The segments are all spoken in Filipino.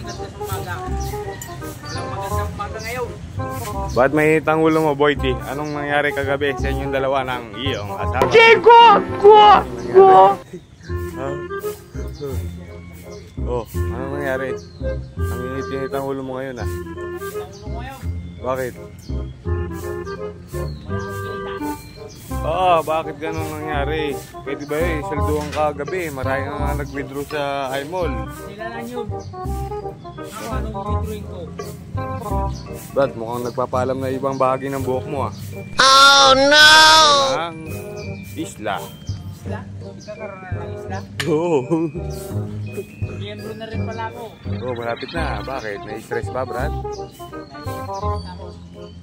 naganda sa umaga. Walang magandang umaga ngayon. Ba't may tangulo mo, Boyty? Anong nangyari kagabi sa inyong dalawa ng iyong asawa? Chico! Oh, anong nangyari? Ang init-init ang ulo mo ngayon ah. Bakit? Bakit ganun nangyari? Pwede ba yun? Salduhan kagabi. Marami na nag-withdraw sa iMall. Sila lang yun. Ako anong withdrawing ko? Brad, mukhang nagpapalam na ibang bahagi ng buhok mo ah. Oh no! Ang isla. Isla? Ikakaroon na ng isla? Oo. Miyembro na rin pala ako. Oo, malapit na. Bakit? Na-stress ba, Brad?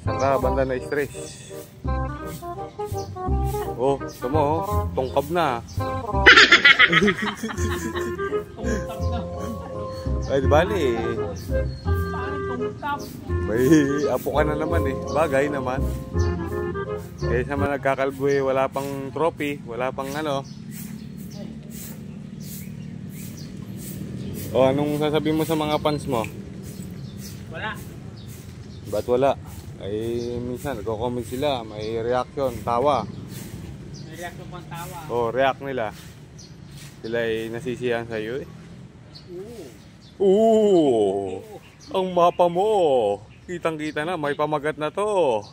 Saan ka banda na-stress? Oh, ito mo oh. Tungkab na. Tungkap na. Ay, di bali eh. Paano tungkap? May apo ka na naman eh. Bagay naman. Kaya sa mga nagkakalbo eh, wala pang trophy, wala pang ano. O, anong sasabihin mo sa mga fans mo? Wala. Ba't wala? Ay, minsan nagko-comment sila, may reaction, tawa. May reaction pang tawa. O, react nila. Sila ay nasisiyahan sa'yo eh. Oo. Ang mapa mo. Kitang-kita na, may pamagat na to.